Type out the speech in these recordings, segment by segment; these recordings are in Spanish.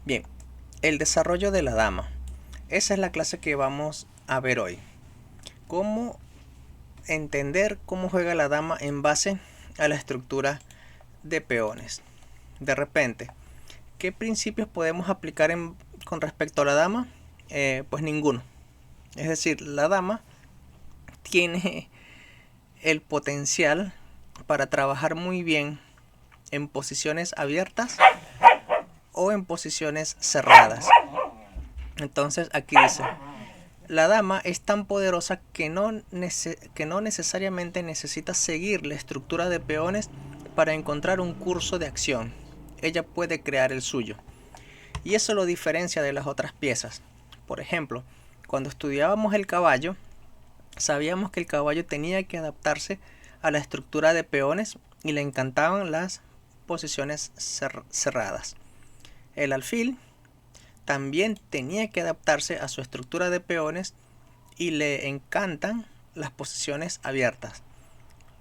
Bien, el desarrollo de la dama. Esa es la clase que vamos a ver hoy. Cómo entender cómo juega la dama en base a la estructura de peones. De repente, ¿qué principios podemos aplicar con respecto a la dama? Pues ninguno. Es decir, la dama tiene el potencial para trabajar muy bien en posiciones abiertas o en posiciones cerradas. Entonces aquí dice, la dama es tan poderosa que no necesariamente necesita seguir la estructura de peones para encontrar un curso de acción. Ella puede crear el suyo. Y eso lo diferencia de las otras piezas. Por ejemplo, cuando estudiábamos el caballo, sabíamos que el caballo tenía que adaptarse a la estructura de peones y le encantaban las posiciones cerradas. El alfil también tenía que adaptarse a su estructura de peones y le encantan las posiciones abiertas.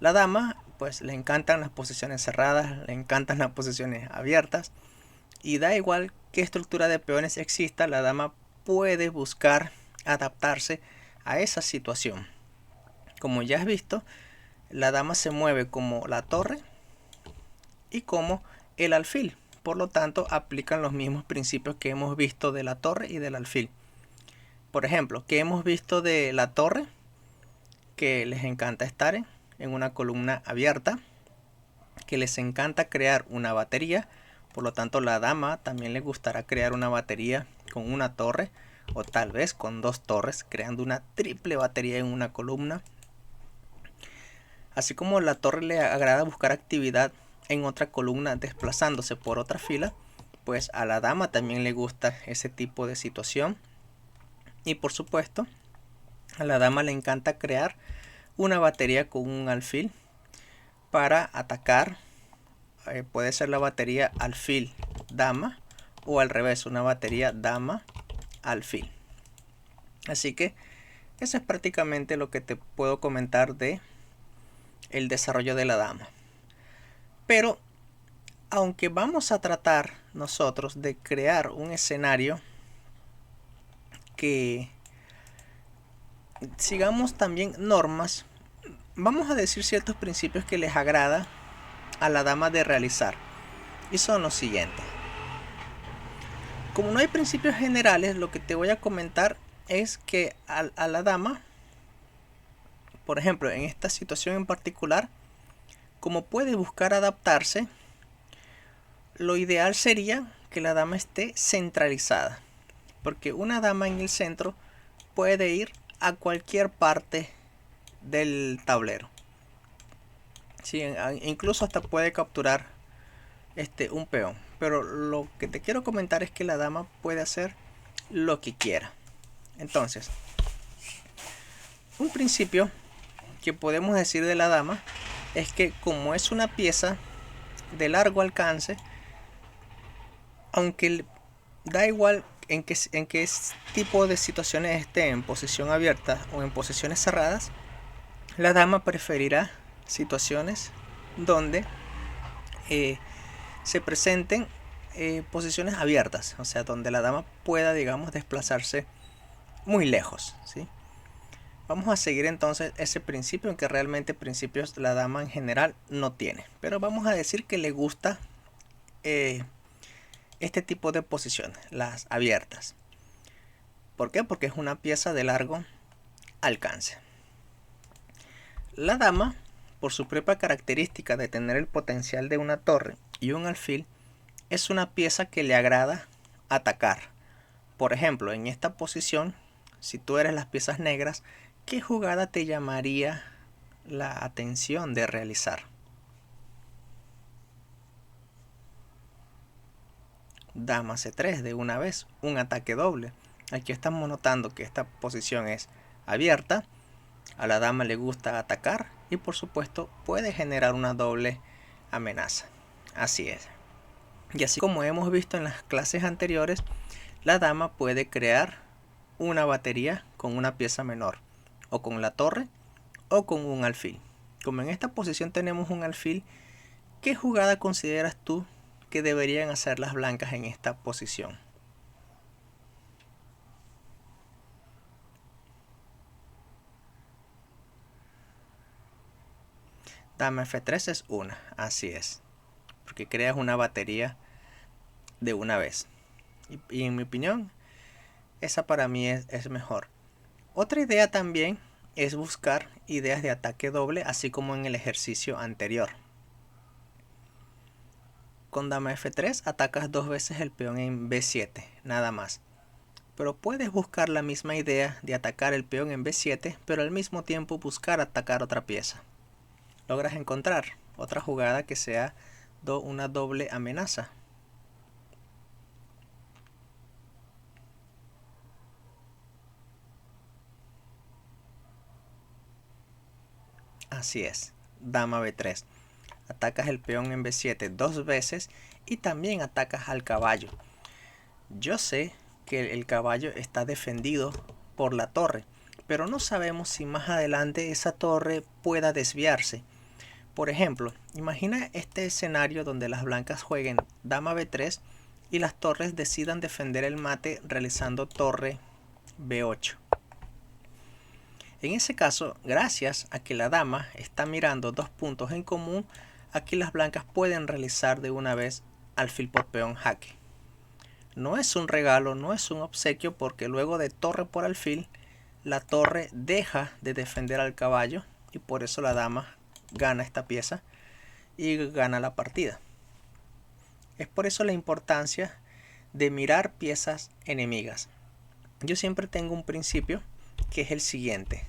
La dama, pues le encantan las posiciones cerradas, le encantan las posiciones abiertas y da igual qué estructura de peones exista, la dama puede buscar adaptarse a esa situación. Como ya has visto, la dama se mueve como la torre y como el alfil. Por lo tanto, aplican los mismos principios que hemos visto de la torre y del alfil. Por ejemplo, ¿qué hemos visto de la torre? Que les encanta estar en una columna abierta, que les encanta crear una batería. Por lo tanto, la dama también le gustará crear una batería con una torre o tal vez con dos torres, creando una triple batería en una columna. Así como la torre le agrada buscar actividad en otra columna desplazándose por otra fila, pues a la dama también le gusta ese tipo de situación. Y por supuesto, a la dama le encanta crear una batería con un alfil para atacar. Puede ser la batería alfil dama o al revés, una batería dama alfil. Así que eso es prácticamente lo que te puedo comentar de el desarrollo de la dama. Pero aunque vamos a tratar nosotros de crear un escenario que sigamos también normas, vamos a decir ciertos principios que les agrada a la dama de realizar. Y son los siguientes. Como no hay principios generales, lo que te voy a comentar es que a la dama, por ejemplo, en esta situación en particular, como puede buscar adaptarse, lo ideal sería que la dama esté centralizada. Porque una dama en el centro puede ir a cualquier parte del tablero. Sí, incluso hasta puede capturar un peón. Pero lo que te quiero comentar es que la dama puede hacer lo que quiera. Entonces, un principio que podemos decir de la dama es que como es una pieza de largo alcance, aunque da igual en qué tipo de situaciones esté, en posición abierta o en posiciones cerradas, la dama preferirá situaciones donde se presenten posiciones abiertas, o sea, donde la dama pueda, digamos, desplazarse muy lejos, ¿sí? Vamos a seguir entonces ese principio, en que realmente principios la dama en general no tiene, pero vamos a decir que le gusta este tipo de posiciones, las abiertas. ¿Por qué? Porque es una pieza de largo alcance. La dama, por su propia característica de tener el potencial de una torre y un alfil, es una pieza que le agrada atacar. Por ejemplo, en esta posición, si tú eres las piezas negras, ¿qué jugada te llamaría la atención de realizar? Dama C3 de una vez, un ataque doble. Aquí estamos notando que esta posición es abierta, a la dama le gusta atacar y por supuesto puede generar una doble amenaza. Así es. Y así como hemos visto en las clases anteriores, la dama puede crear una batería con una pieza menor, o con la torre, o con un alfil. Como en esta posición tenemos un alfil, ¿qué jugada consideras tú que deberían hacer las blancas en esta posición? Dama F3 es una, así es. Porque creas una batería de una vez. Y en mi opinión, esa para mí es mejor. Otra idea también es buscar ideas de ataque doble, así como en el ejercicio anterior. Con dama F3 atacas dos veces el peón en B7, nada más. Pero puedes buscar la misma idea de atacar el peón en B7, pero al mismo tiempo buscar atacar otra pieza. Logras encontrar otra jugada que sea una doble amenaza. Así es, dama B3. Atacas el peón en B7 dos veces y también atacas al caballo. Yo sé que el caballo está defendido por la torre, pero no sabemos si más adelante esa torre pueda desviarse. Por ejemplo, imagina este escenario donde las blancas jueguen dama B3 y las torres decidan defender el mate realizando torre B8. En ese caso, gracias a que la dama está mirando dos puntos en común, aquí las blancas pueden realizar de una vez alfil por peón jaque. No es un regalo, no es un obsequio, porque luego de torre por alfil, la torre deja de defender al caballo y por eso la dama gana esta pieza y gana la partida. Es por eso la importancia de mirar piezas enemigas. Yo siempre tengo un principio que es el siguiente.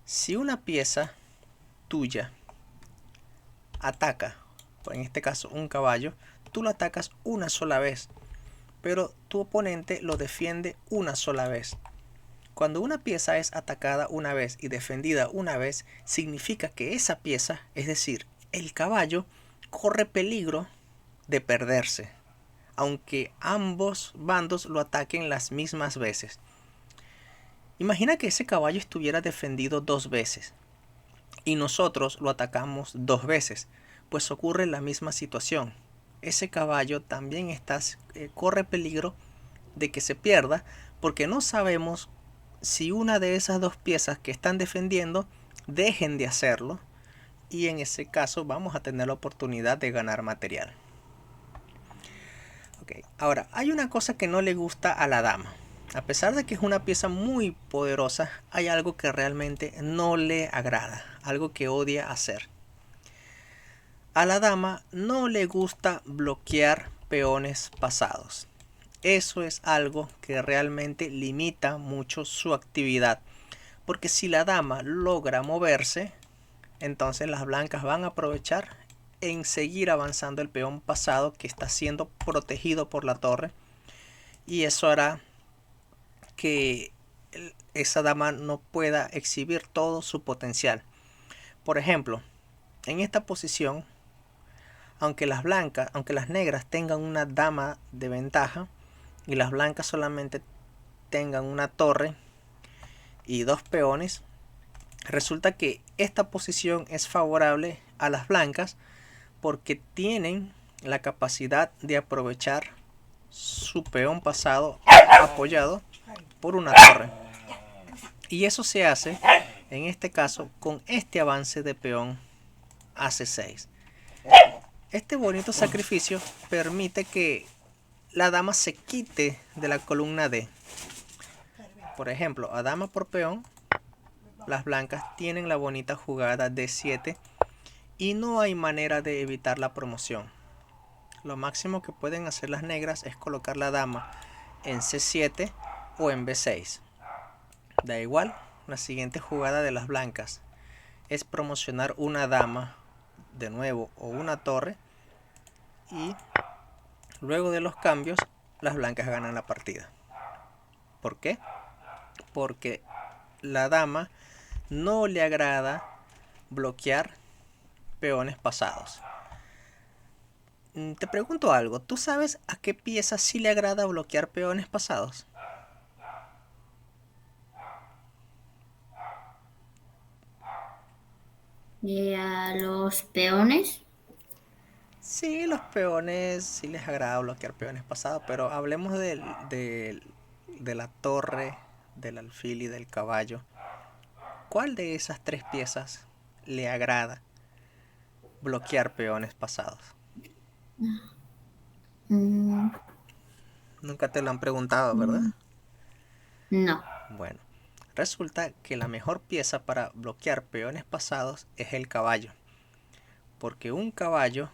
Si una pieza tuya ataca, en este caso un caballo, tú lo atacas una sola vez, pero tu oponente lo defiende una sola vez. Cuando una pieza es atacada una vez y defendida una vez, significa que esa pieza, es decir, el caballo, corre peligro de perderse, aunque ambos bandos lo ataquen las mismas veces. Imagina que ese caballo estuviera defendido dos veces y nosotros lo atacamos dos veces, pues ocurre la misma situación. Ese caballo también corre peligro de que se pierda, porque no sabemos si una de esas dos piezas que están defendiendo dejen de hacerlo, y en ese caso vamos a tener la oportunidad de ganar material. Okay. Ahora, hay una cosa que no le gusta a la dama. A pesar de que es una pieza muy poderosa, hay algo que realmente no le agrada, algo que odia hacer. A la dama no le gusta bloquear peones pasados. Eso es algo que realmente limita mucho su actividad, porque si la dama logra moverse, entonces las blancas van a aprovechar en seguir avanzando el peón pasado que está siendo protegido por la torre, y eso hará que esa dama no pueda exhibir todo su potencial. Por ejemplo, en esta posición, aunque las negras tengan una dama de ventaja y las blancas solamente tengan una torre y dos peones, resulta que esta posición es favorable a las blancas porque tienen la capacidad de aprovechar su peón pasado apoyado por una torre. Y eso se hace, en este caso, con este avance de peón a C6. Este bonito sacrificio permite que la dama se quite de la columna D. Por ejemplo, a dama por peón, las blancas tienen la bonita jugada D7 y no hay manera de evitar la promoción. Lo máximo que pueden hacer las negras es colocar la dama en C7 o en B6. Da igual, la siguiente jugada de las blancas es promocionar una dama de nuevo o una torre, y luego de los cambios las blancas ganan la partida. ¿Por qué? Porque la dama no le agrada bloquear peones pasados. Te pregunto algo, ¿tú sabes a qué pieza sí le agrada bloquear peones pasados? A los peones. Sí, los peones sí les agrada bloquear peones pasados, pero hablemos de la torre, del alfil y del caballo. ¿Cuál de esas tres piezas le agrada bloquear peones pasados? Mm, Nunca te lo han preguntado, ¿verdad? mm, no. Bueno, resulta que la mejor pieza para bloquear peones pasados es el caballo, porque un caballo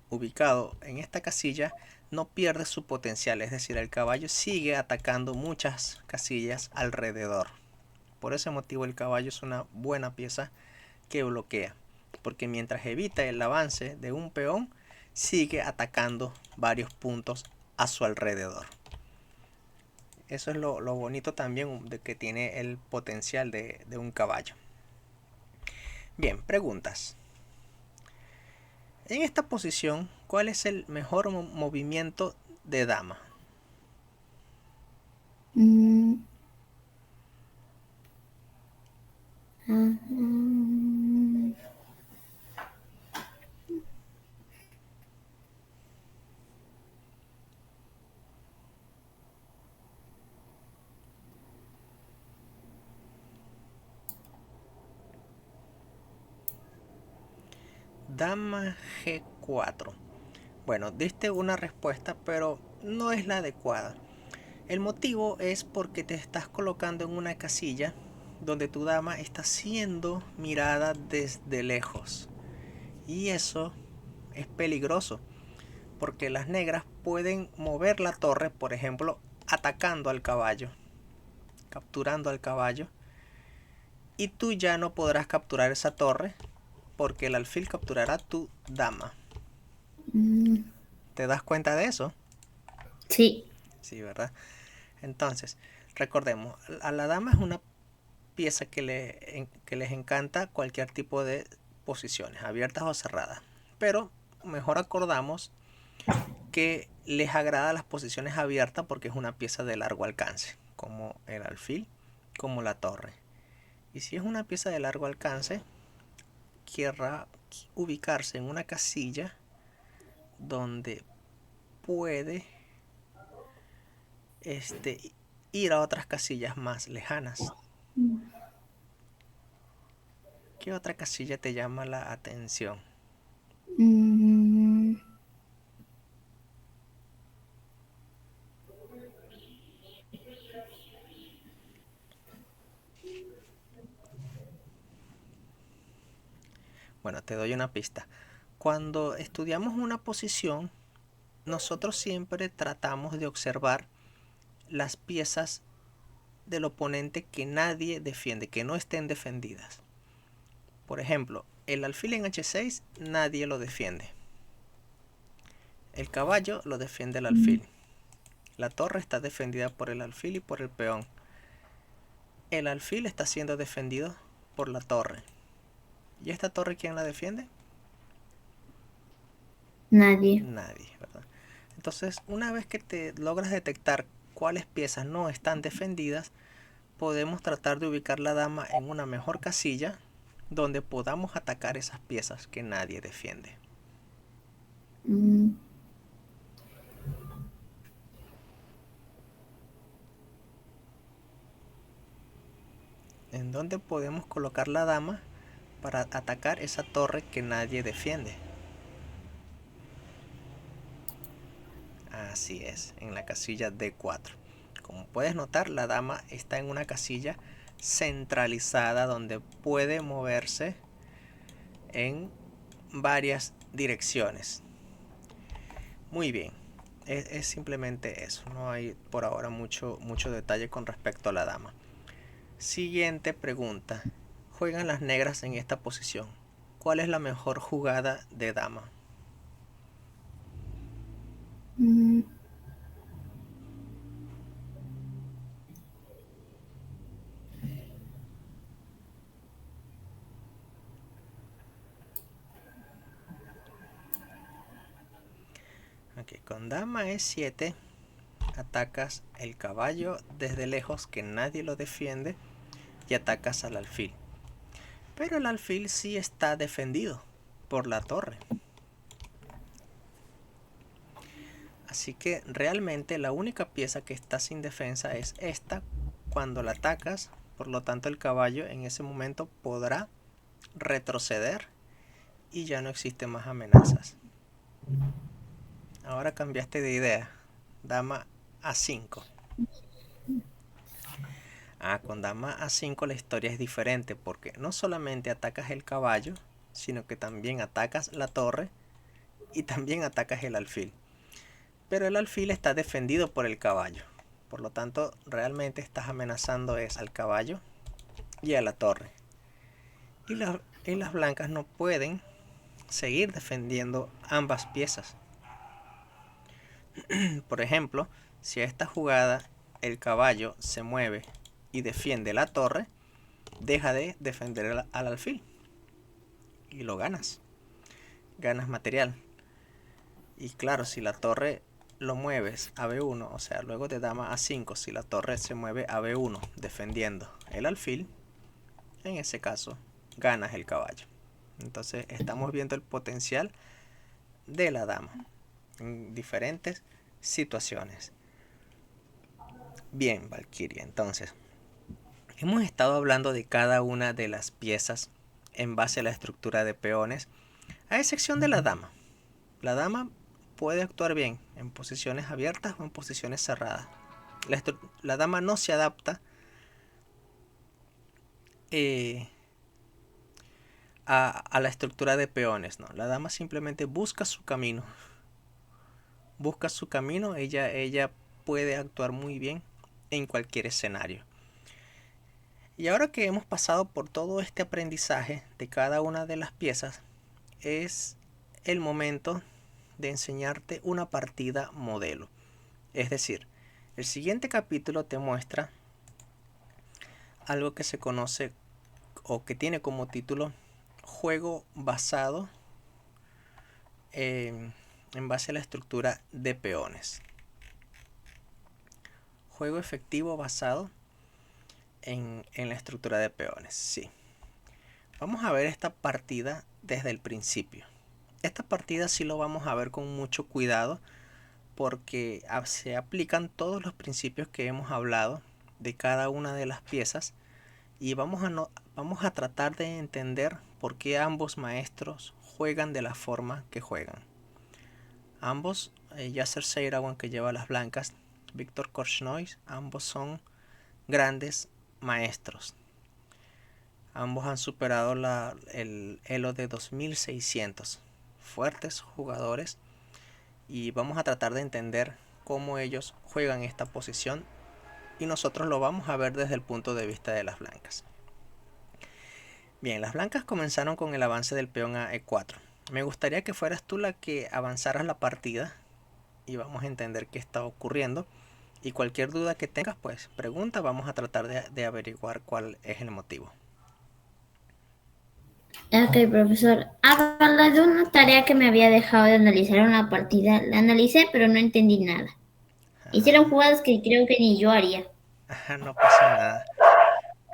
ubicado en esta casilla no pierde su potencial, es decir, el caballo sigue atacando muchas casillas alrededor. Por ese motivo el caballo es una buena pieza que bloquea, porque mientras evita el avance de un peón, sigue atacando varios puntos a su alrededor. Eso es lo bonito también de que tiene el potencial de un caballo. Bien, preguntas. En esta posición, ¿cuál es el mejor movimiento de dama? Mm, mm, Dama G4. Bueno, diste una respuesta, pero no es la adecuada. El motivo es porque te estás colocando en una casilla donde tu dama está siendo mirada desde lejos. Y eso es peligroso, porque las negras pueden mover la torre, por ejemplo, atacando al caballo, capturando al caballo, y tú ya no podrás capturar esa torre porque el alfil capturará tu dama. mm, ¿Te das cuenta de eso? sí. Sí, ¿verdad? Entonces, recordemos, a la dama es una pieza que les encanta cualquier tipo de posiciones, abiertas o cerradas. Pero mejor acordamos que les agrada las posiciones abiertas porque es una pieza de largo alcance, como el alfil, como la torre. Y si es una pieza de largo alcance, querrá ubicarse en una casilla donde puede ir a otras casillas más lejanas. ¿Qué otra casilla te llama la atención? Mm, Bueno, te doy una pista. Cuando estudiamos una posición, nosotros siempre tratamos de observar las piezas del oponente que nadie defiende, que no estén defendidas. Por ejemplo, el alfil en H6 nadie lo defiende. El caballo lo defiende el alfil. La torre está defendida por el alfil y por el peón. El alfil está siendo defendido por la torre. ¿Y esta torre quién la defiende? nadie. Nadie, ¿verdad? Entonces, una vez que te logras detectar cuáles piezas no están defendidas, podemos tratar de ubicar la dama en una mejor casilla donde podamos atacar esas piezas que nadie defiende. Mm, ¿En dónde podemos colocar la dama para atacar esa torre que nadie defiende? Así es, en la casilla D4. Como puedes notar, la dama está en una casilla centralizada donde puede moverse en varias direcciones. Muy bien, es simplemente eso, no hay por ahora mucho detalle con respecto a la dama. Siguiente pregunta. Juegan las negras en esta posición. ¿Cuál es la mejor jugada de dama? mm, Ok, con dama E7 atacas el caballo desde lejos que nadie lo defiende y atacas al alfil. Pero el alfil sí está defendido por la torre. Así que realmente la única pieza que está sin defensa es esta cuando la atacas. Por lo tanto el caballo en ese momento podrá retroceder y ya no existen más amenazas. Ahora cambiaste de idea. Dama A5. Con dama A5 la historia es diferente porque no solamente atacas el caballo, sino que también atacas la torre y también atacas el alfil. Pero el alfil está defendido por el caballo. Por lo tanto, realmente estás amenazando es al caballo y a la torre. Y las blancas no pueden seguir defendiendo ambas piezas. Por ejemplo, si a esta jugada el caballo se mueve y defiende la torre, deja de defender al alfil y lo ganas. Ganas material. Y claro, si la torre lo mueves a B1, o sea, luego de dama A5, si la torre se mueve a B1 defendiendo el alfil, en ese caso ganas el caballo. Entonces estamos viendo el potencial de la dama en diferentes situaciones. Bien, Valkyria, entonces hemos estado hablando de cada una de las piezas en base a la estructura de peones, a excepción de la dama. La dama puede actuar bien en posiciones abiertas o en posiciones cerradas. La dama no se adapta a la estructura de peones, ¿no? La dama simplemente busca su camino. Ella puede actuar muy bien en cualquier escenario. Y ahora que hemos pasado por todo este aprendizaje de cada una de las piezas, es el momento de enseñarte una partida modelo. Es decir, el siguiente capítulo te muestra algo que se conoce o que tiene como título juego basado en base a la estructura de peones. Juego efectivo basado en la estructura de peones, sí. Vamos a ver esta partida desde el principio. Esta partida sí lo vamos a ver con mucho cuidado porque se aplican todos los principios que hemos hablado de cada una de las piezas y vamos a tratar de entender por qué ambos maestros juegan de la forma que juegan. Ambos, Yasser Seirawan, que lleva las blancas, Víctor Korchnoi, ambos son grandes maestros. Ambos han superado el elo de 2600. Fuertes jugadores. Y vamos a tratar de entender cómo ellos juegan esta posición. Y nosotros lo vamos a ver desde el punto de vista de las blancas. Bien, las blancas comenzaron con el avance del peón a E4. Me gustaría que fueras tú la que avanzaras la partida. Y vamos a entender qué está ocurriendo. Y cualquier duda que tengas, pues pregunta. Vamos a tratar de averiguar cuál es el motivo. Ok, profesor. Habla de una tarea que me había dejado de analizar una partida. La analicé, pero no entendí nada. Hicieron jugadas que creo que ni yo haría. No pasa nada.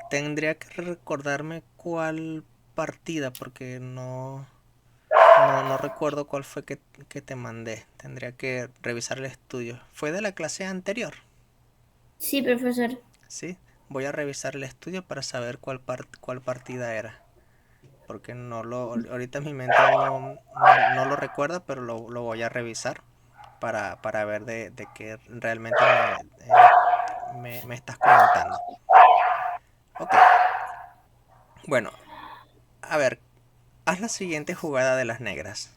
Tendría que recordarme cuál partida porque no recuerdo cuál fue que te mandé. Tendría que revisar el estudio. ¿Fue de la clase anterior? Sí, profesor. Sí. Voy a revisar el estudio para saber cuál partida era. Porque ahorita en mi mente no lo recuerda, pero lo voy a revisar para ver de qué realmente me estás comentando. Ok. Bueno, a ver, haz la siguiente jugada de las negras.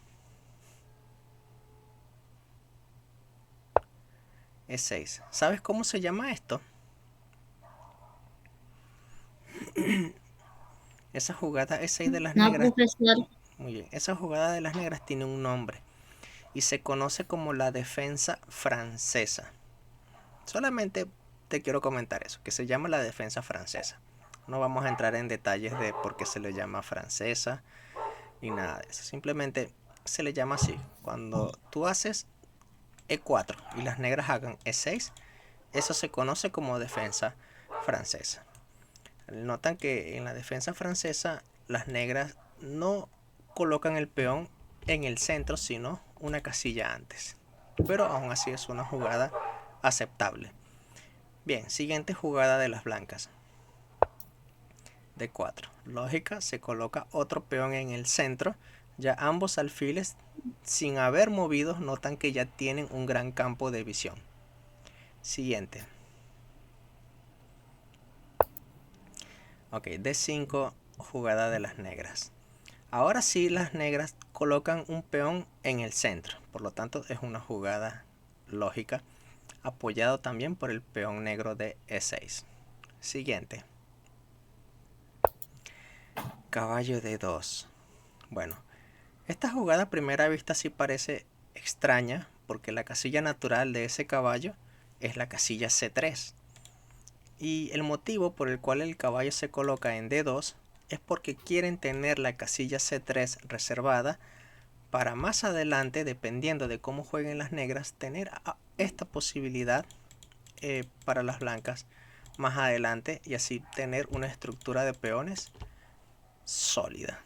E6. ¿Sabes cómo se llama esto? Esa jugada E6 de las No, negras. profesor. Muy bien. Esa jugada de las negras tiene un nombre. Y se conoce como la defensa francesa. Solamente te quiero comentar eso, que se llama la defensa francesa. No vamos a entrar en detalles de por qué se le llama francesa ni nada de eso. Simplemente se le llama así. Cuando tú haces E4 y las negras hagan E6, eso se conoce como defensa francesa. Notan que en la defensa francesa las negras no colocan el peón en el centro, sino una casilla antes. Pero aún así es una jugada aceptable. Bien, siguiente jugada de las blancas. D4. Lógica, se coloca otro peón en el centro. Ya ambos alfiles, sin haber movido, notan que ya tienen un gran campo de visión. Siguiente. Ok, D5, jugada de las negras. Ahora sí, las negras colocan un peón en el centro. Por lo tanto, es una jugada lógica, apoyado también por el peón negro de E6. Siguiente. Caballo D2. Bueno, esta jugada a primera vista sí parece extraña, porque la casilla natural de ese caballo es la casilla C3. Y el motivo por el cual el caballo se coloca en D2 es porque quieren tener la casilla C3 reservada para más adelante, dependiendo de cómo jueguen las negras, tener esta posibilidad para las blancas más adelante y así tener una estructura de peones sólida.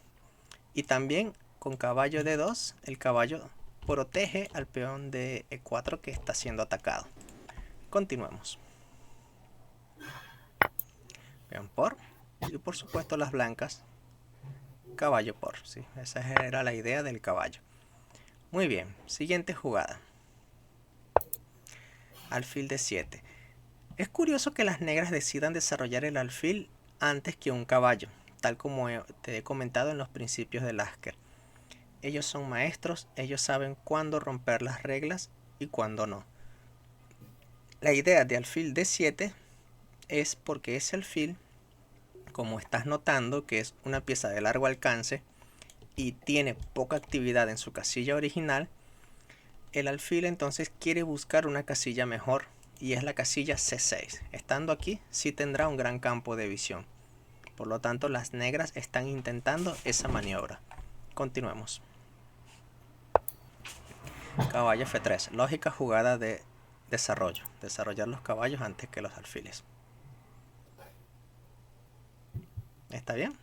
Y también con caballo D2, el caballo protege al peón de E4 que está siendo atacado. Continuemos. Peón por, y por supuesto las blancas, caballo por. ¿Sí? Esa era la idea del caballo. Muy bien, siguiente jugada. Alfil D7. Es curioso que las negras decidan desarrollar el alfil antes que un caballo, tal como te he comentado en los principios del Asker. Ellos son maestros, ellos saben cuándo romper las reglas y cuándo no. La idea de alfil D7 es porque ese alfil, como estás notando que es una pieza de largo alcance y tiene poca actividad en su casilla original, el alfil entonces quiere buscar una casilla mejor y es la casilla C6. Estando aquí sí tendrá un gran campo de visión. Por lo tanto, las negras están intentando esa maniobra. Continuemos. Caballo F3. Lógica jugada de desarrollo. Desarrollar los caballos antes que los alfiles. ¿Está bien?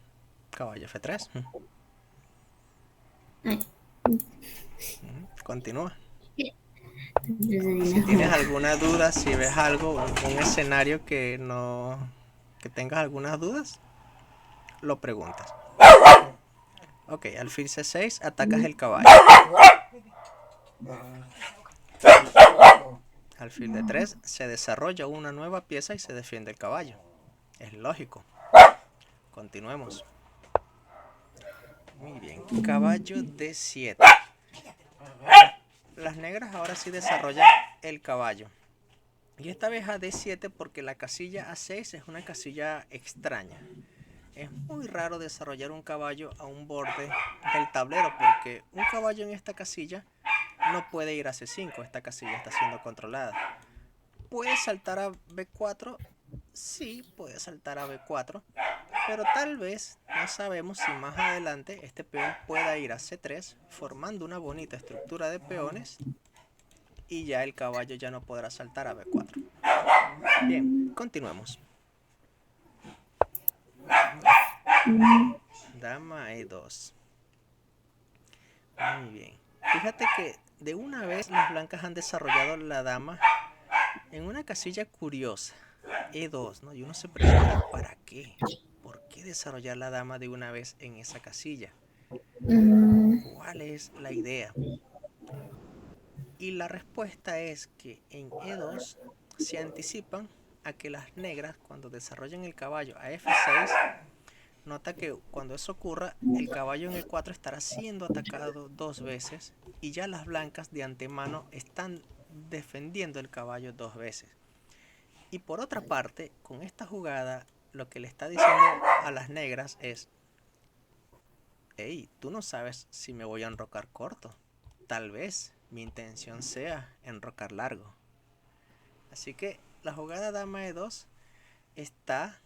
Caballo F3. Continúa. Si tienes alguna duda, si ves algo, un escenario que tengas algunas dudas, lo preguntas. Ok, alfil C6, atacas el caballo. Alfil D3, se desarrolla una nueva pieza y se defiende el caballo. Es lógico. Continuemos. Muy bien, caballo D7. Las negras ahora sí desarrollan el caballo. Y esta vez a D7 porque la casilla A6 es una casilla extraña. Es muy raro desarrollar un caballo a un borde del tablero porque un caballo en esta casilla no puede ir a C5. Esta casilla está siendo controlada. ¿Puede saltar a B4? Sí, puede saltar a B4. Pero tal vez, no sabemos si más adelante este peón pueda ir a C3 formando una bonita estructura de peones y ya el caballo ya no podrá saltar a B4. Bien, continuemos. Dama E2. Muy bien. Fíjate que de una vez las blancas han desarrollado la dama en una casilla curiosa. E2, ¿no? Y uno se pregunta, ¿para qué? ¿Por qué desarrollar la dama de una vez en esa casilla? ¿Cuál es la idea? Y la respuesta es que en E2 se anticipan a que las negras, cuando desarrollen el caballo a F6, nota que cuando eso ocurra, el caballo en E4 estará siendo atacado dos veces y ya las blancas de antemano están defendiendo el caballo dos veces. Y por otra parte, con esta jugada, lo que le está diciendo a las negras es: hey, tú no sabes si me voy a enrocar corto. Tal vez mi intención sea enrocar largo. Así que la jugada dama E2 está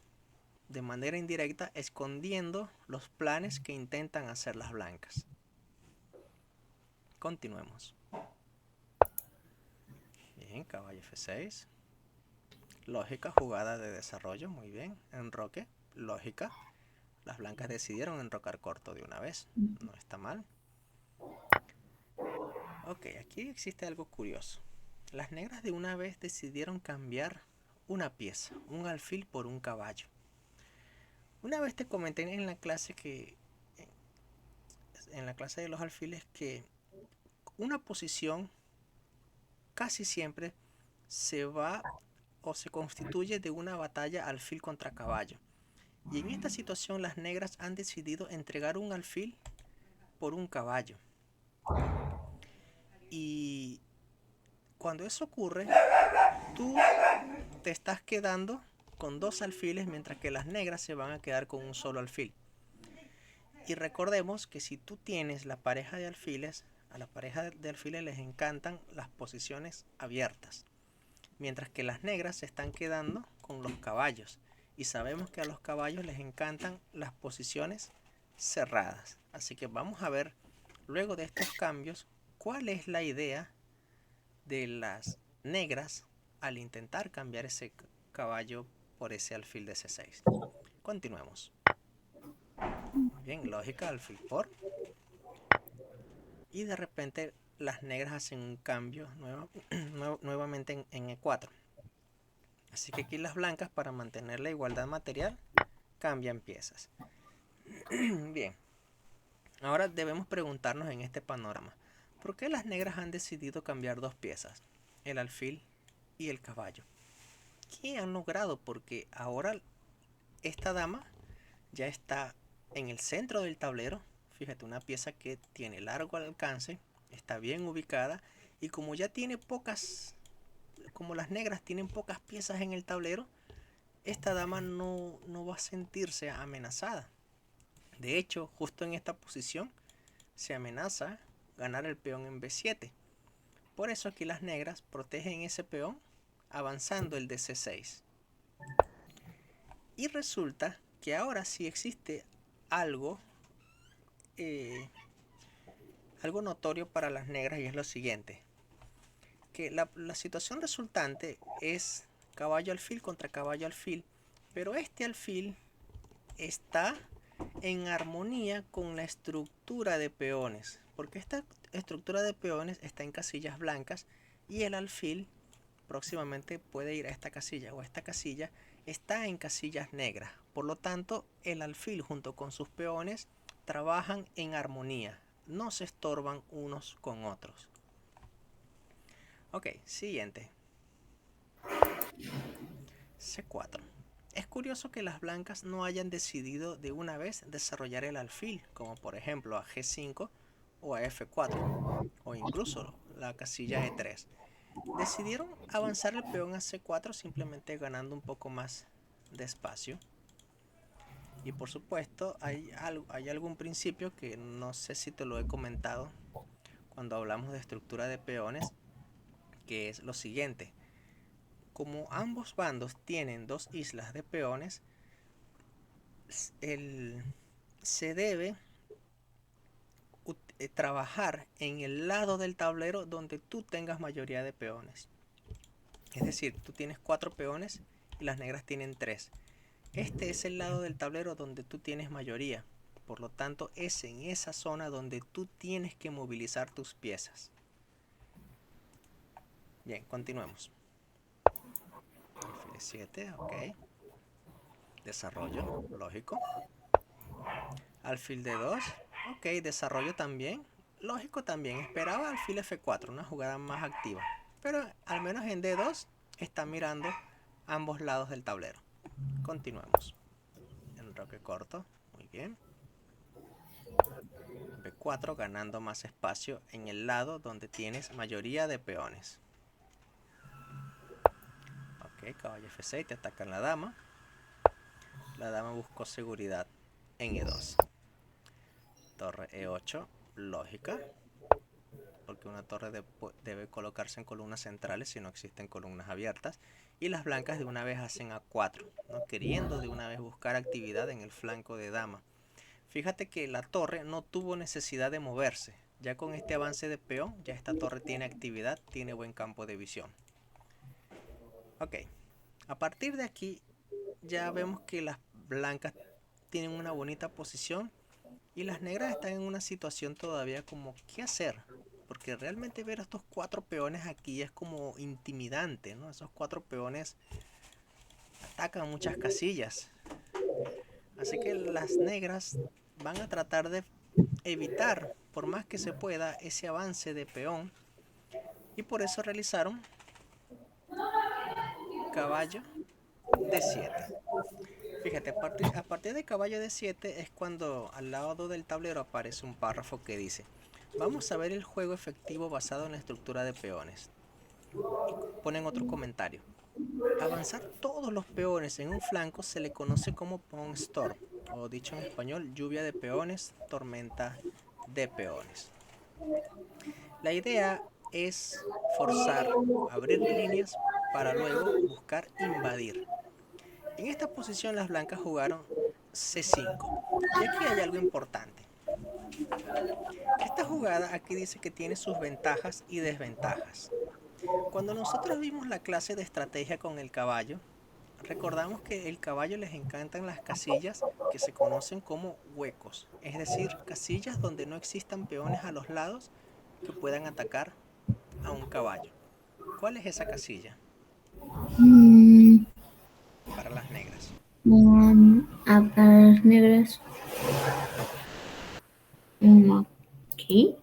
de manera indirecta escondiendo los planes que intentan hacer las blancas. Continuemos. Bien, caballo F6. Lógica, jugada de desarrollo, muy bien. Enroque, lógica. Las blancas decidieron enrocar corto de una vez. No está mal. Ok, aquí existe algo curioso. Las negras de una vez decidieron cambiar una pieza, un alfil por un caballo. Una vez te comenté en la clase en la clase de los alfiles, que una posición casi siempre se va o se constituye de una batalla alfil contra caballo. Y en esta situación las negras han decidido entregar un alfil por un caballo. Y cuando eso ocurre, tú te estás quedando con dos alfiles, mientras que las negras se van a quedar con un solo alfil. Y recordemos que si tú tienes la pareja de alfiles, a la pareja de alfiles les encantan las posiciones abiertas, mientras que las negras se están quedando con los caballos. Y sabemos que a los caballos les encantan las posiciones cerradas. Así que vamos a ver, luego de estos cambios, cuál es la idea de las negras al intentar cambiar ese caballo por ese alfil de C6. Continuemos. Bien, lógica, alfil por. Y de repente las negras hacen un cambio nuevamente en E4. Así que aquí las blancas, para mantener la igualdad material, cambian piezas. Bien, ahora debemos preguntarnos en este panorama, ¿por qué las negras han decidido cambiar dos piezas, el alfil y el caballo? ¿Qué han logrado? Porque ahora esta dama ya está en el centro del tablero. Fíjate, una pieza que tiene largo alcance, está bien ubicada, y como ya tiene pocas, como las negras tienen pocas piezas en el tablero, esta dama no va a sentirse amenazada. De hecho, justo en esta posición se amenaza ganar el peón en B7. Por eso aquí las negras protegen ese peón avanzando el de C6. Y resulta que ahora sí existe algo, algo notorio para las negras, y es lo siguiente: que la situación resultante es caballo alfil contra caballo alfil, pero este alfil está en armonía con la estructura de peones, porque esta estructura de peones está en casillas blancas y el alfil próximamente puede ir a esta casilla, o esta casilla está en casillas negras. Por lo tanto, el alfil junto con sus peones trabajan en armonía, no se estorban unos con otros. Ok, siguiente. C4. Es curioso que las blancas no hayan decidido de una vez desarrollar el alfil, como por ejemplo a G5 o a F4, o incluso la casilla E3. Decidieron avanzar el peón a C4 simplemente ganando un poco más de espacio. Y por supuesto hay algún principio que no sé si te lo he comentado cuando hablamos de estructura de peones, que es lo siguiente: como ambos bandos tienen dos islas de peones, se debe trabajar en el lado del tablero donde tú tengas mayoría de peones. Es decir, tú tienes 4 peones y las negras tienen 3. Este es el lado del tablero donde tú tienes mayoría. Por lo tanto, es en esa zona donde tú tienes que movilizar tus piezas. Bien, continuemos. Alfil 7, ok. Desarrollo, lógico. Alfil D2, ok, desarrollo también. Lógico también. Esperaba alfil F4, una jugada más activa. Pero al menos en D2 está mirando ambos lados del tablero. Continuemos. Enroque corto, muy bien. B4 ganando más espacio en el lado donde tienes mayoría de peones. Ok, caballo F6, te atacan la dama. La dama buscó seguridad en E2. Torre E8, lógica, porque una torre debe colocarse en columnas centrales si no existen columnas abiertas. Y las blancas de una vez hacen A4, ¿no? Queriendo de una vez buscar actividad en el flanco de dama. Fíjate que la torre no tuvo necesidad de moverse. Ya con este avance de peón, ya esta torre tiene actividad, tiene buen campo de visión. Ok, a partir de aquí ya vemos que las blancas tienen una bonita posición y las negras están en una situación todavía como ¿qué hacer? Porque realmente ver a estos 4 peones aquí es como intimidante, ¿no? Esos 4 peones atacan muchas casillas. Así que las negras van a tratar de evitar, por más que se pueda, ese avance de peón. Y por eso realizaron caballo de 7. Fíjate, a partir de caballo de 7 es cuando al lado del tablero aparece un párrafo que dice: vamos a ver el juego efectivo basado en la estructura de peones. Y ponen otro comentario. Avanzar todos los peones en un flanco se le conoce como pawn storm, o dicho en español, lluvia de peones, tormenta de peones. La idea es forzar, abrir líneas para luego buscar invadir. En esta posición las blancas jugaron C5. Y aquí hay algo importante. Esta jugada aquí dice que tiene sus ventajas y desventajas. Cuando nosotros vimos la clase de estrategia con el caballo, recordamos que el caballo les encantan las casillas que se conocen como huecos, es decir, casillas donde no existan peones a los lados que puedan atacar a un caballo. ¿Cuál es esa casilla Mm, para las negras? para las negras. Aquí.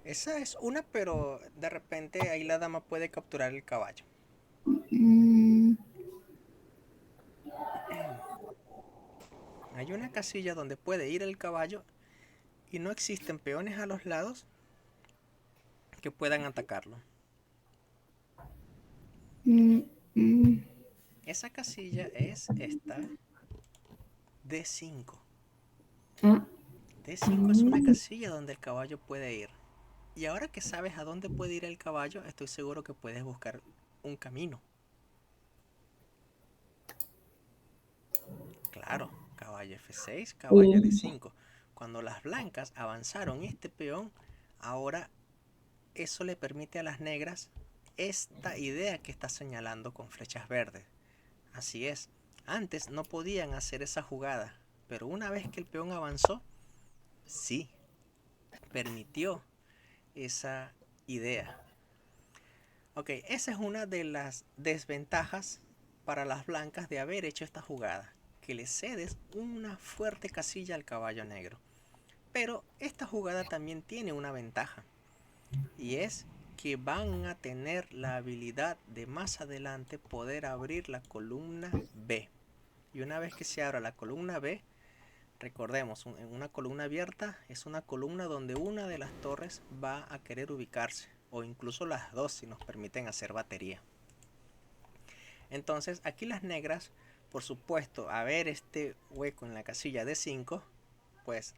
Esa es una, pero de repente ahí la dama puede capturar el caballo. Mm, Hay una casilla donde puede ir el caballo y no existen peones a los lados que puedan atacarlo. mm, mm, Esa casilla es esta D5. ah, D5 es una casilla donde el caballo puede ir. Y ahora que sabes a dónde puede ir el caballo, estoy seguro que puedes buscar un camino. Claro, caballo F6, caballo mm, D5. Cuando las blancas avanzaron este peón, ahora eso le permite a las negras esta idea que está señalando con flechas verdes. Así es, antes no podían hacer esa jugada, pero una vez que el peón avanzó, sí, permitió esa idea. Ok, esa es una de las desventajas para las blancas de haber hecho esta jugada, que le cedes una fuerte casilla al caballo negro. Pero esta jugada también tiene una ventaja, y es que van a tener la habilidad de más adelante poder abrir la columna B. Y una vez que se abra la columna B, recordemos, en una columna abierta es una columna donde una de las torres va a querer ubicarse, o incluso las dos si nos permiten hacer batería. Entonces aquí las negras, por supuesto, a ver este hueco en la casilla de 5, pues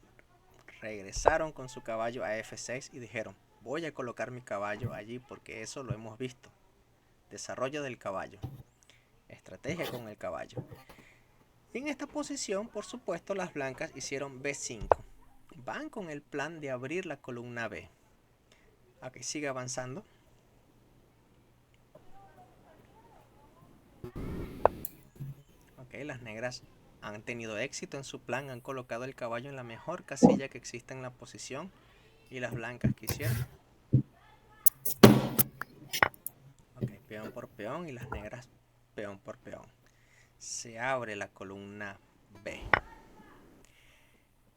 regresaron con su caballo a F6 y dijeron: voy a colocar mi caballo allí porque eso lo hemos visto. Desarrollo del caballo, estrategia con el caballo. Y en esta posición, por supuesto, las blancas hicieron B5. Van con el plan de abrir la columna B. Ok, sigue avanzando. Ok, las negras han tenido éxito en su plan, han colocado el caballo en la mejor casilla que existe en la posición. Y las blancas que hicieron, ok, peón por peón, y las negras peón por peón. Se abre la columna B.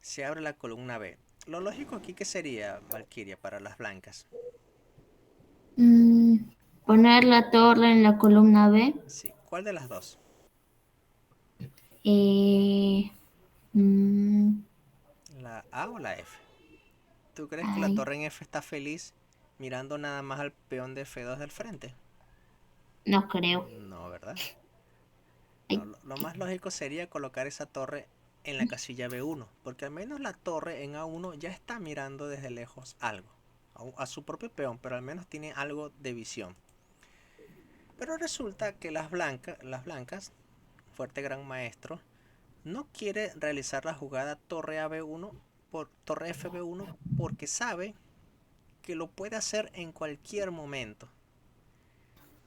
Se abre la columna B. Lo lógico aquí que sería, Valkyria, para las blancas. mm, poner la torre en la columna B. Sí, ¿cuál de las dos? Eh, mm, ¿La A o la F? ¿Tú crees que la ay, torre en F está feliz mirando nada más al peón de F2 del frente? no creo. No, ¿verdad? No, Ay, lo más lógico sería colocar esa torre en la casilla B1, porque al menos la torre en A1 ya está mirando desde lejos algo, a su propio peón, pero al menos tiene algo de visión. Pero resulta que las blancas, fuerte gran maestro, no quiere realizar la jugada torre AB1 por torre FB1 porque sabe que lo puede hacer en cualquier momento.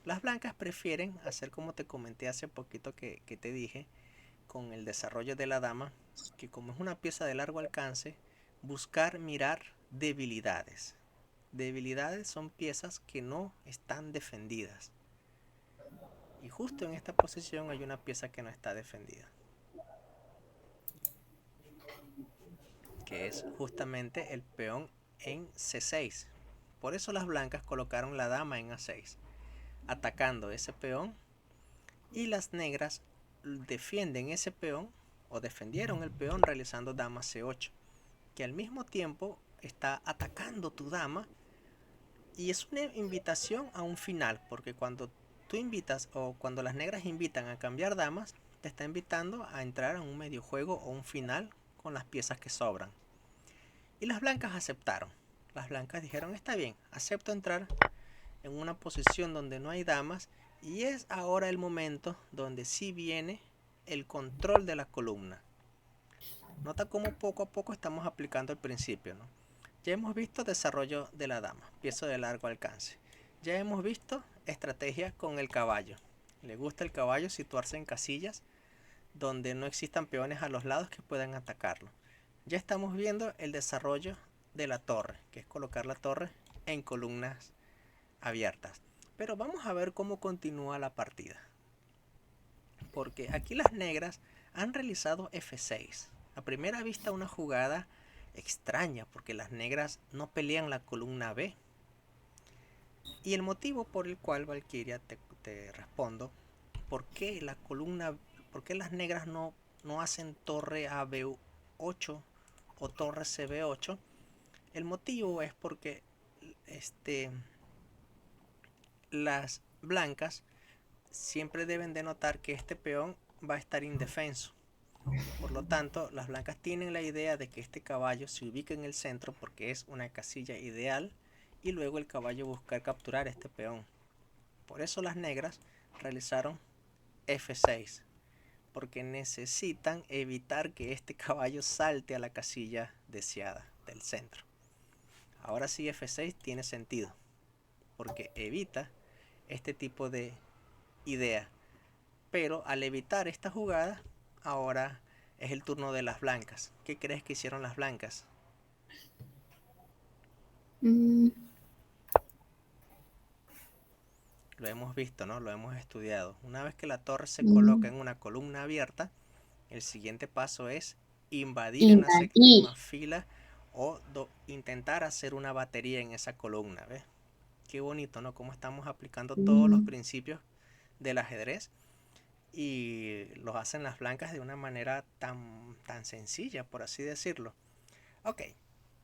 Las blancas prefieren hacer como te comenté hace poquito que te dije, con el desarrollo de la dama, que como es una pieza de largo alcance, buscar mirar debilidades. Debilidades son piezas que no están defendidas. Y justo en esta posición hay una pieza que no está defendida. que es justamente el peón en C6. Por eso las blancas colocaron la dama en A6, atacando ese peón, y las negras defienden ese peón o defendieron el peón realizando dama C8, que al mismo tiempo está atacando tu dama, y es una invitación a un final, porque cuando tú invitas o cuando las negras invitan a cambiar damas, te está invitando a entrar en un medio juego o un final con las piezas que sobran. Y las blancas aceptaron. Las blancas dijeron, está bien, acepto entrar en una posición donde no hay damas, y es ahora el momento donde sí viene el control de la columna. Nota cómo poco a poco estamos aplicando el principio, ¿no? Ya hemos visto desarrollo de la dama, pieza de largo alcance. Ya hemos visto estrategia con el caballo. Le gusta el caballo situarse en casillas donde no existan peones a los lados que puedan atacarlo. Ya estamos viendo el desarrollo de la torre, que es colocar la torre en columnas abiertas. Pero vamos a ver cómo continúa la partida. Porque aquí las negras han realizado F6. A primera vista una jugada extraña, porque las negras no pelean la columna B. Y el motivo por el cual, Valkyria, te respondo, ¿por qué la columna, por qué las negras no hacen torre a B8 o torre CB8? El motivo es porque las blancas siempre deben de notar que este peón va a estar indefenso. Por lo tanto, las blancas tienen la idea de que este caballo se ubique en el centro porque es una casilla ideal, y luego el caballo buscar capturar este peón. Por eso las negras realizaron F6, porque necesitan evitar que este caballo salte a la casilla deseada del centro. Ahora sí, F6 tiene sentido, porque evita este tipo de idea. Pero al evitar esta jugada, ahora es el turno de las blancas. ¿Qué crees que hicieron las blancas? Mm, Lo hemos visto, ¿no? Lo hemos estudiado. Una vez que la torre se coloca mm, en una columna abierta, el siguiente paso es invadir en la invadir. séptima fila o intentar hacer una batería en esa columna, ¿ves? Qué bonito, ¿no? Cómo estamos aplicando todos los Mm, principios del ajedrez, y los hacen las blancas de una manera tan sencilla, por así decirlo. Ok,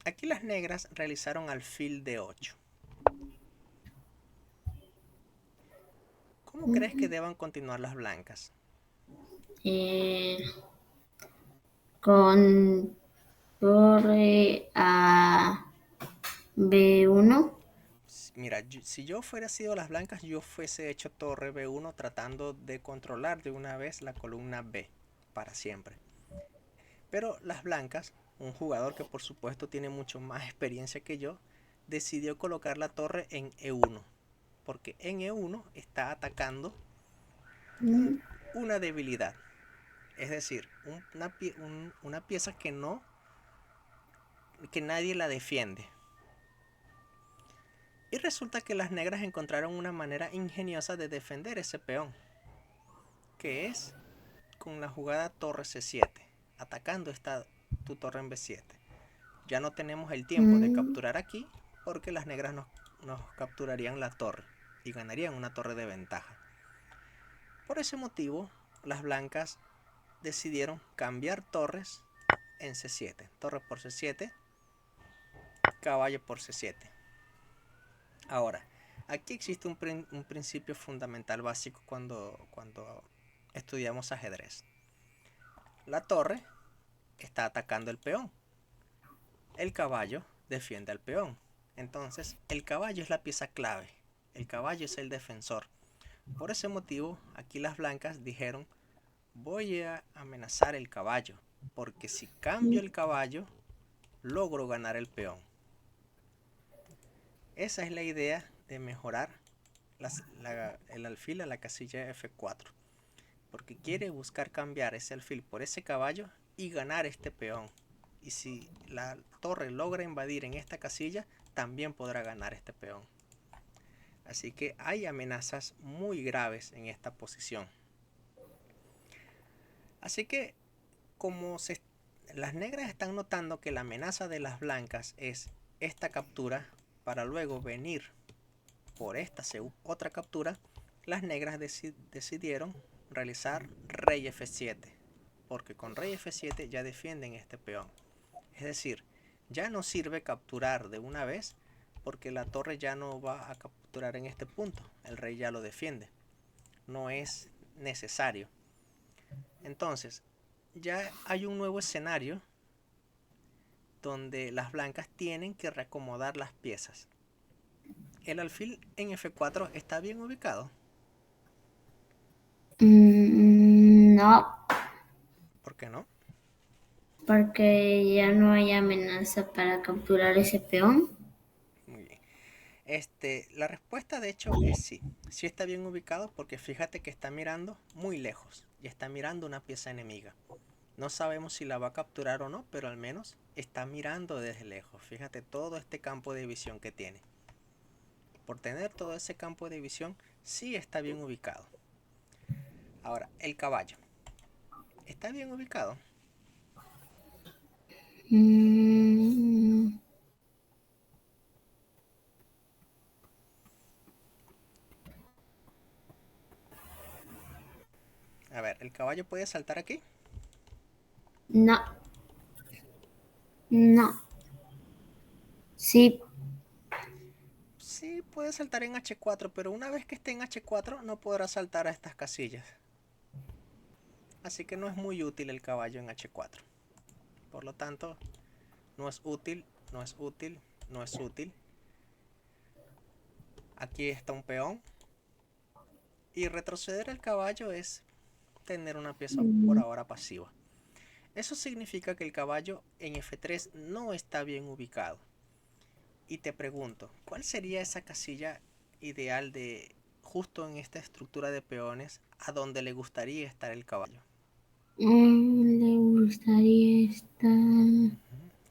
aquí las negras realizaron alfil de 8. ¿Cómo crees que mm, deban continuar las blancas? eh, con torre a B1. Mira, si yo fuera sido las blancas, yo fuese hecho torre B1 tratando de controlar de una vez la columna B para siempre. Pero las blancas, un jugador que por supuesto tiene mucho más experiencia que yo, decidió colocar la torre en E1, porque en E1 está atacando Mm, una debilidad, es decir, una pieza que nadie la defiende. Y resulta que las negras encontraron una manera ingeniosa de defender ese peón, que es con la jugada torre C7, atacando tu torre en B7. Ya no tenemos el tiempo de mm, capturar aquí, porque las negras nos capturarían la torre y ganarían una torre de ventaja. Por ese motivo, las blancas decidieron cambiar torres en C7. Torre por C7, caballo por C7. Ahora, aquí existe un principio fundamental básico cuando estudiamos ajedrez. La torre está atacando el peón. El caballo defiende al peón. Entonces, el caballo es la pieza clave. El caballo es el defensor. Por ese motivo, aquí las blancas dijeron, voy a amenazar el caballo, porque si cambio mm, el caballo, logro ganar el peón. Esa es la idea de mejorar el alfil a la casilla F4, porque quiere buscar cambiar ese alfil por ese caballo y ganar este peón. Y si la torre logra invadir en esta casilla, también podrá ganar este peón. Así que hay amenazas muy graves en esta posición. Así que como Las negras están notando que la amenaza de las blancas es esta captura para luego venir por esta otra captura. Las negras decidieron realizar rey F7, porque con rey F7 ya defienden este peón. Es decir, ya no sirve capturar de una vez porque la torre ya no va a capturar en este punto. El rey ya lo defiende. No es necesario. Entonces, ya hay un nuevo escenario donde las blancas tienen que reacomodar las piezas. El alfil en F4 está bien ubicado. No, ¿Por qué no? porque ya no hay amenaza para capturar ese peón. Muy bien. La respuesta de hecho es sí. Sí está bien ubicado porque fíjate que está mirando muy lejos y está mirando una pieza enemiga. No sabemos si la va a capturar o no, pero al menos está mirando desde lejos. Fíjate todo este campo de visión que tiene. Por tener todo ese campo de visión, sí está bien ubicado. Ahora, el caballo. ¿Está bien ubicado? Mm, A ver, ¿el caballo puede saltar aquí? no, no. Sí, Sí, puede saltar en H4, pero una vez que esté en H4 no podrá saltar a estas casillas. Así que no es muy útil el caballo en H4. Por lo tanto, no es útil, no es útil, no es útil. Aquí está un peón. Y retroceder el caballo es tener una pieza por ahora pasiva. Eso significa que el caballo en F3 no está bien ubicado. Y te pregunto, ¿cuál sería esa casilla ideal de justo en esta estructura de peones a donde le gustaría estar el caballo? le gustaría estar.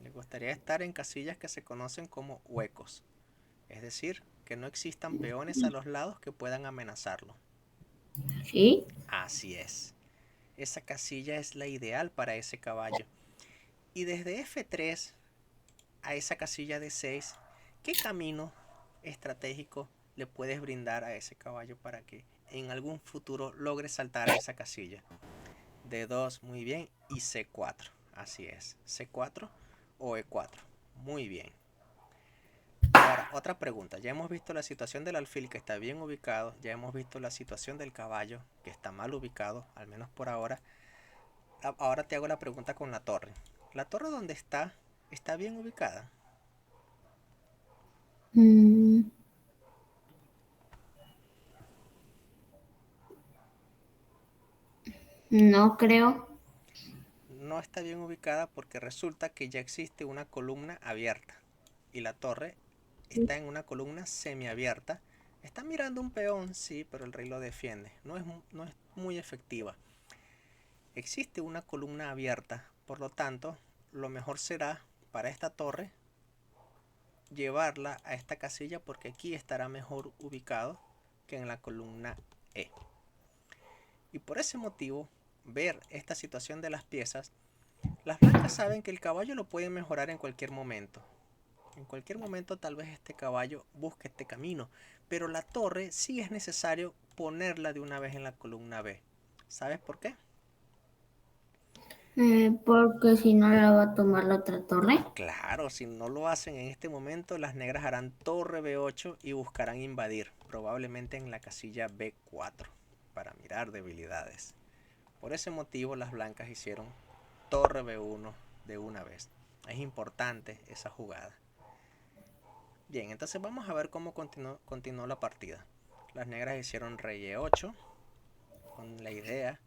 Le gustaría estar en casillas que se conocen como huecos, es decir, que no existan peones a los lados que puedan amenazarlo. Sí. Así es. Esa casilla es la ideal para ese caballo. Y desde F3 a esa casilla de 6, ¿qué camino estratégico le puedes brindar a ese caballo para que en algún futuro logre saltar a esa casilla? D2, muy bien, y C4, así es, C4 o E4, muy bien. Ahora, otra pregunta, ya hemos visto la situación del alfil que está bien ubicado, ya hemos visto la situación del caballo que está mal ubicado, al menos por ahora. Ahora te hago la pregunta con la torre. ¿La torre donde está bien ubicada? Mm, no creo. No está bien ubicada porque resulta que ya existe una columna abierta y la torre está en una columna semiabierta. Está mirando un peón, sí, pero el rey lo defiende. No es muy efectiva. Existe una columna abierta, por lo tanto, lo mejor será para esta torre llevarla a esta casilla porque aquí estará mejor ubicado que en la columna E. Y por ese motivo, ver esta situación de las piezas, las blancas saben que el caballo lo pueden mejorar en cualquier momento. En cualquier momento tal vez este caballo busque este camino, pero la torre sí es necesario ponerla de una vez en la columna B. ¿Sabes por qué? Porque si no la va a tomar la otra torre. Claro, si no lo hacen en este momento, las negras harán torre B8 y buscarán invadir, probablemente en la casilla B4, para mirar debilidades. Por ese motivo las blancas hicieron torre B1 de una vez. Es importante esa jugada. Bien, entonces vamos a ver cómo continuó la partida. Las negras hicieron rey E8 con la idea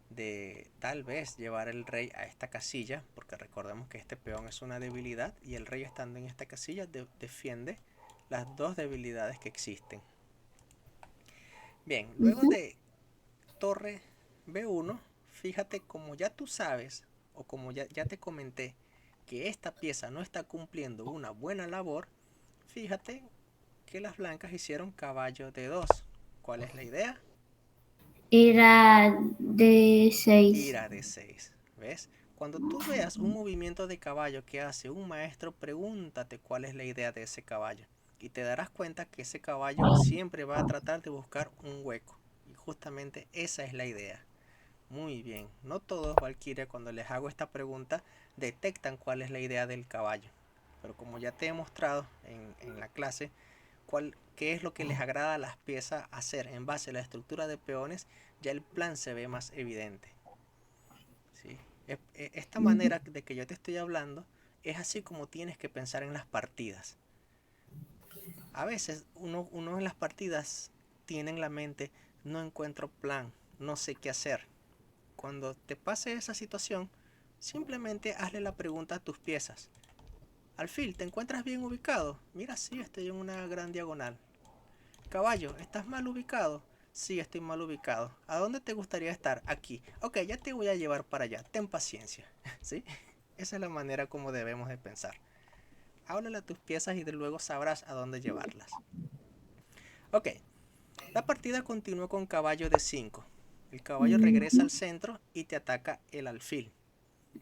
de tal vez llevar el rey a esta casilla, porque recordemos que este peón es una debilidad y el rey estando en esta casilla defiende las dos debilidades que existen. Bien, luego Ujú. de torre B1, fíjate como ya tú sabes, o como ya te comenté, que esta pieza no está cumpliendo una buena labor, fíjate que las blancas hicieron caballo D2. ¿Cuál es la idea? Era de Ir 6. a D6. ¿Ves? Cuando tú veas un movimiento de caballo que hace un maestro, pregúntate cuál es la idea de ese caballo. Y te darás cuenta que ese caballo siempre va a tratar de buscar un hueco. Y justamente esa es la idea. Muy bien, no todos, Valkyria, cuando les hago esta pregunta, detectan cuál es la idea del caballo. Pero como ya te he mostrado en la clase, qué es lo que les agrada a las piezas hacer en base a la estructura de peones, ya el plan se ve más evidente. ¿Sí? Esta manera de que yo te estoy hablando es así como tienes que pensar en las partidas. A veces uno en las partidas tiene en la mente, no encuentro plan, no sé qué hacer. Cuando te pase esa situación, simplemente hazle la pregunta a tus piezas. Alfil, ¿te encuentras bien ubicado? Mira, sí, estoy en una gran diagonal. Caballo, ¿estás mal ubicado? Sí, estoy mal ubicado. ¿A dónde te gustaría estar? Aquí. Ok, ya te voy a llevar para allá. Ten paciencia. ¿Sí? Esa es la manera como debemos de pensar. Háblale a tus piezas y de luego sabrás a dónde llevarlas. Ok, la partida continúa con caballo de 5. El caballo regresa al centro y te ataca el alfil.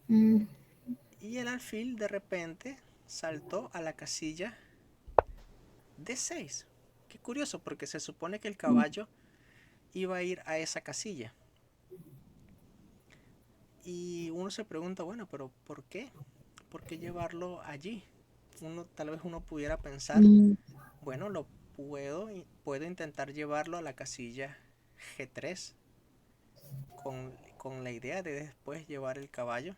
Y el alfil de repente saltó a la casilla de 6. Qué curioso, porque se supone que el caballo iba a ir a esa casilla. Y uno se pregunta, bueno, pero ¿por qué? ¿Por qué llevarlo allí? Tal vez uno pudiera pensar, bueno, puedo intentar llevarlo a la casilla G3 con la idea de después llevar el caballo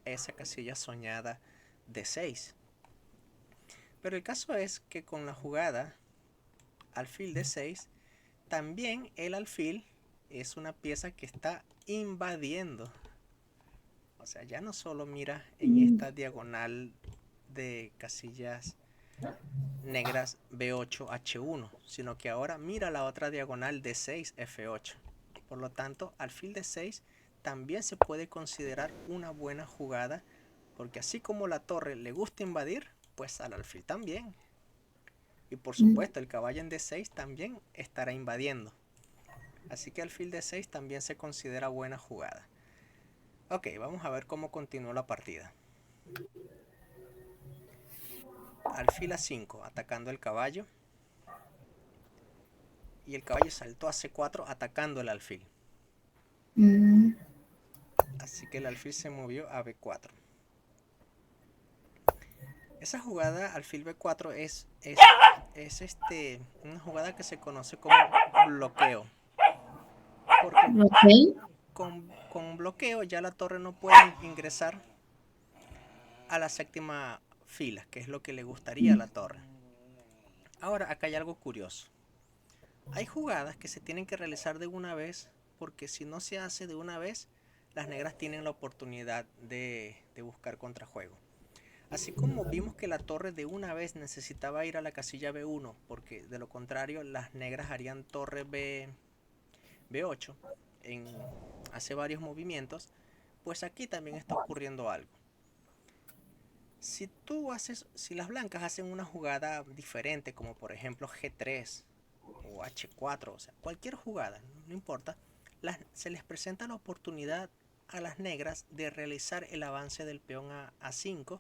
a esa casilla soñada de 6. Pero el caso es que con la jugada alfil de 6, también el alfil es una pieza que está invadiendo. O sea, ya no solo mira en esta diagonal de casillas negras B8 H1, sino que ahora mira la otra diagonal de 6 F8. Por lo tanto, alfil de 6 también se puede considerar una buena jugada, porque así como la torre le gusta invadir, pues al alfil también. Y por supuesto, el caballo en D6 también estará invadiendo. Así que alfil de 6 también se considera buena jugada. Ok, vamos a ver cómo continuó la partida. Alfil a 5, atacando el caballo. Y el caballo saltó a C4, atacando el alfil. Así que el alfil se movió a B4. Esa jugada alfil B4 es una jugada que se conoce como bloqueo. Porque con bloqueo ya la torre no puede ingresar a la séptima fila, que es lo que le gustaría a la torre. Ahora, acá hay algo curioso. Hay jugadas que se tienen que realizar de una vez, porque si no se hace de una vez, las negras tienen la oportunidad de buscar contrajuego. Así como vimos que la torre de una vez necesitaba ir a la casilla B1, porque de lo contrario las negras harían torre B8 hace varios movimientos, pues aquí también está ocurriendo algo. Si las blancas hacen una jugada diferente, como por ejemplo G3 o H4, o sea, cualquier jugada, no importa, se les presenta la oportunidad a las negras de realizar el avance del peón a A5,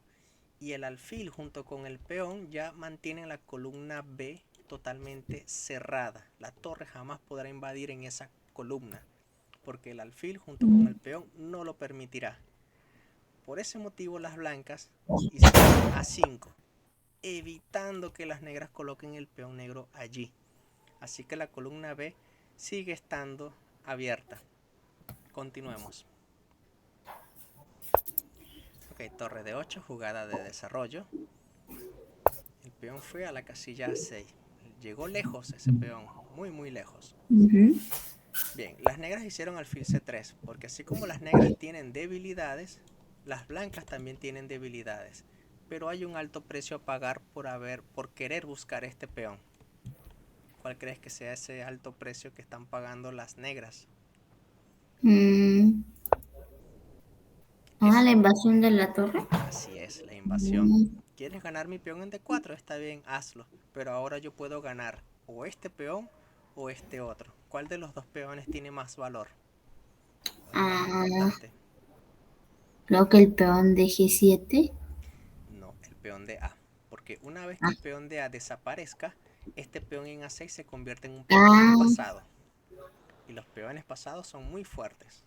y el alfil junto con el peón ya mantienen la columna B totalmente cerrada. La torre jamás podrá invadir en esa columna, porque el alfil junto con el peón no lo permitirá. Por ese motivo las blancas hicieron A5, evitando que las negras coloquen el peón negro allí. Así que la columna B sigue estando abierta. Continuemos. Ok, torre de 8, jugada de desarrollo. El peón fue a la casilla A6. Llegó lejos ese peón, muy muy lejos. Bien, las negras hicieron alfil C3, porque así como las negras tienen debilidades, las blancas también tienen debilidades. Pero hay un alto precio a pagar por querer buscar este peón. ¿Cuál crees que sea ese alto precio que están pagando las negras? La invasión de la torre. Así es, la invasión. ¿Quieres ganar mi peón en D4? Está bien, hazlo. Pero ahora yo puedo ganar o este peón o este otro. ¿Cuál de los dos peones tiene más valor? Es más importante. Creo que el peón de G7. No, el peón de A. Porque una vez que Ah, el peón de A desaparezca, este peón en A6 se convierte en un peón ah, pasado. Y los peones pasados son muy fuertes.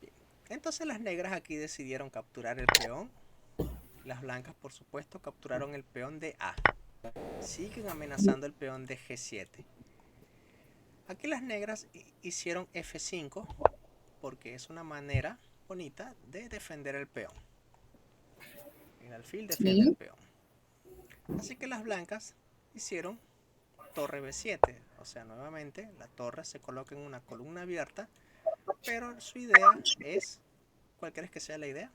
Bien. Entonces las negras aquí decidieron capturar el peón. Las blancas, por supuesto, capturaron el peón de A. Siguen amenazando el peón de G7. Aquí las negras hicieron F5 porque es una manera bonita de defender el peón. El alfil defiende el sí. peón. Así que las blancas hicieron torre B7. O sea, nuevamente la torre se coloca en una columna abierta, pero su idea es, ¿cuál crees que sea la idea?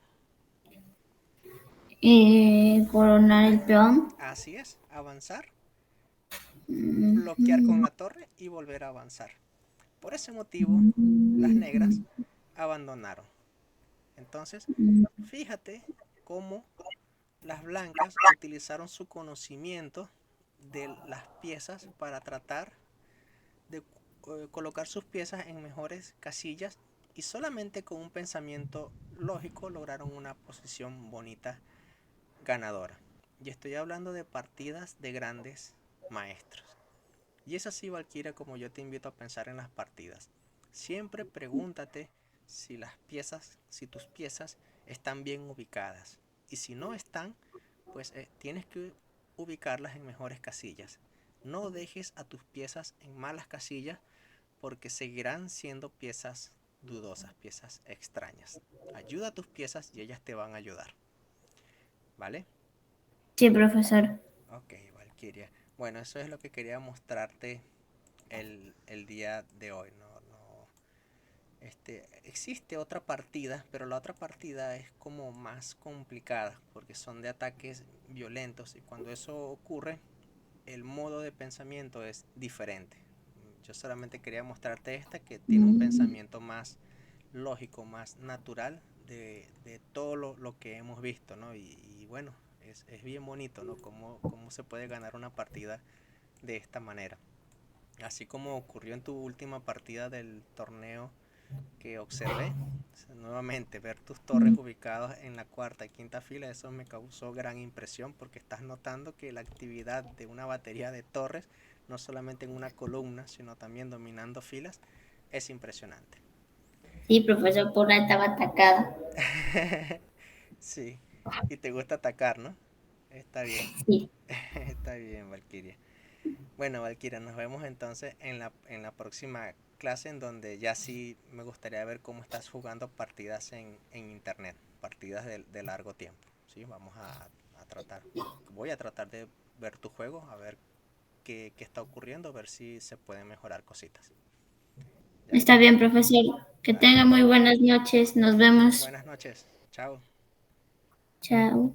Coronar el peón. Así es, avanzar, bloquear con Ujú. la torre y volver a avanzar. Por ese motivo, las negras abandonaron. Entonces, fíjate cómo las blancas utilizaron su conocimiento de las piezas para tratar de colocar sus piezas en mejores casillas y solamente con un pensamiento lógico lograron una posición bonita ganadora. Y estoy hablando de partidas de grandes maestros. Y es así, Valkyria, como yo te invito a pensar en las partidas. Siempre pregúntate si las piezas, si tus piezas están bien ubicadas. Y si no están, pues tienes que ubicarlas en mejores casillas. No dejes a tus piezas en malas casillas porque seguirán siendo piezas dudosas, piezas extrañas. Ayuda a tus piezas y ellas te van a ayudar. ¿Vale? Sí, profesor. Ok, Valkyria. Bueno, eso es lo que quería mostrarte el día de hoy. Existe otra partida, pero la otra partida es como más complicada porque son de ataques violentos y cuando eso ocurre, el modo de pensamiento es diferente. Yo solamente quería mostrarte esta que tiene un pensamiento más lógico, más natural de todo lo que hemos visto, ¿no? Y bueno, es bien bonito, ¿no? Cómo se puede ganar una partida de esta manera. Así como ocurrió en tu última partida del torneo que observé, nuevamente ver tus torres ubicadas en la cuarta y quinta fila, eso me causó gran impresión porque estás notando que la actividad de una batería de torres, no solamente en una columna, sino también dominando filas, es impresionante. Sí, profesor, por la estaba atacada. Sí, y te gusta atacar, ¿no? Está bien, Sí. está bien, Valkyria. Bueno, Valkyria, nos vemos entonces en la próxima clase en donde ya sí me gustaría ver cómo estás jugando partidas en internet, partidas de largo tiempo. Sí, vamos a tratar. Voy a tratar de ver tu juego, a ver qué está ocurriendo, a ver si se pueden mejorar cositas. ¿Ya? Está bien, profesor. Que Vale. tenga muy buenas noches. Nos vemos. Buenas noches. Chao. Chao.